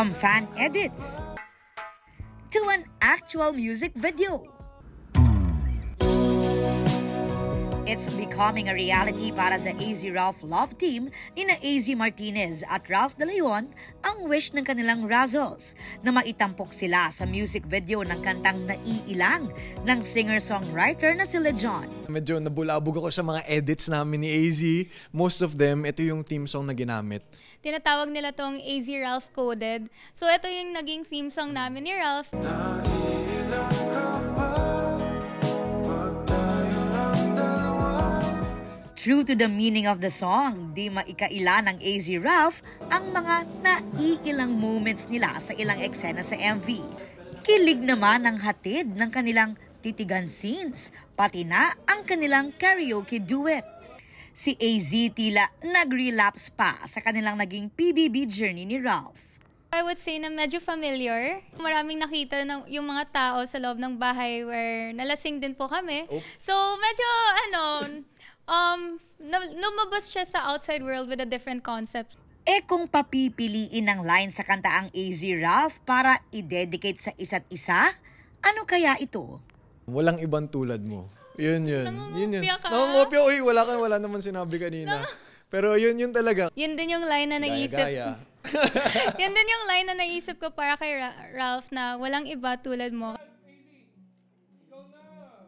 From fan edits to an actual music video, it's becoming a reality para sa AZ Ralph love team ni na AZ Martinez at Ralph De Leon ang wish ng kanilang Razzles na maitampok sila sa music video ng kantang Naiilang ng singer-songwriter na si Lejon. Medyo nabulabog ako sa mga edits namin ni AZ. Most of them, ito yung theme song na ginamit. Tinatawag nila tong AZ Ralph Coded. So ito yung naging theme song namin ni Ralph. True to the meaning of the song, di maikaila ng AZ Ralph ang mga naiilang moments nila sa ilang eksena sa MV. Kilig naman ang hatid ng kanilang titigan scenes, pati na ang kanilang karaoke duet. Si AZ tila nag-relapse pa sa kanilang naging PBB journey ni Ralph. I would say na medyo familiar. Maraming nakita ng yung mga tao sa loob ng bahay where nalasing din po kami. So medyo lumabas siya sa outside world with a different concept. Kung papipiliin ng line sa kanta ang AZ Ralph para i-dedicate sa isa't isa, ano kaya ito? Walang ibang tulad mo. Yun. Nangungopia ka? Nangungopia. Uy, wala naman sinabi kanina. Pero yun talaga. Yun din yung line na naisip. Yun din yung line na naisip ko para kay Ralph na walang iba tulad mo.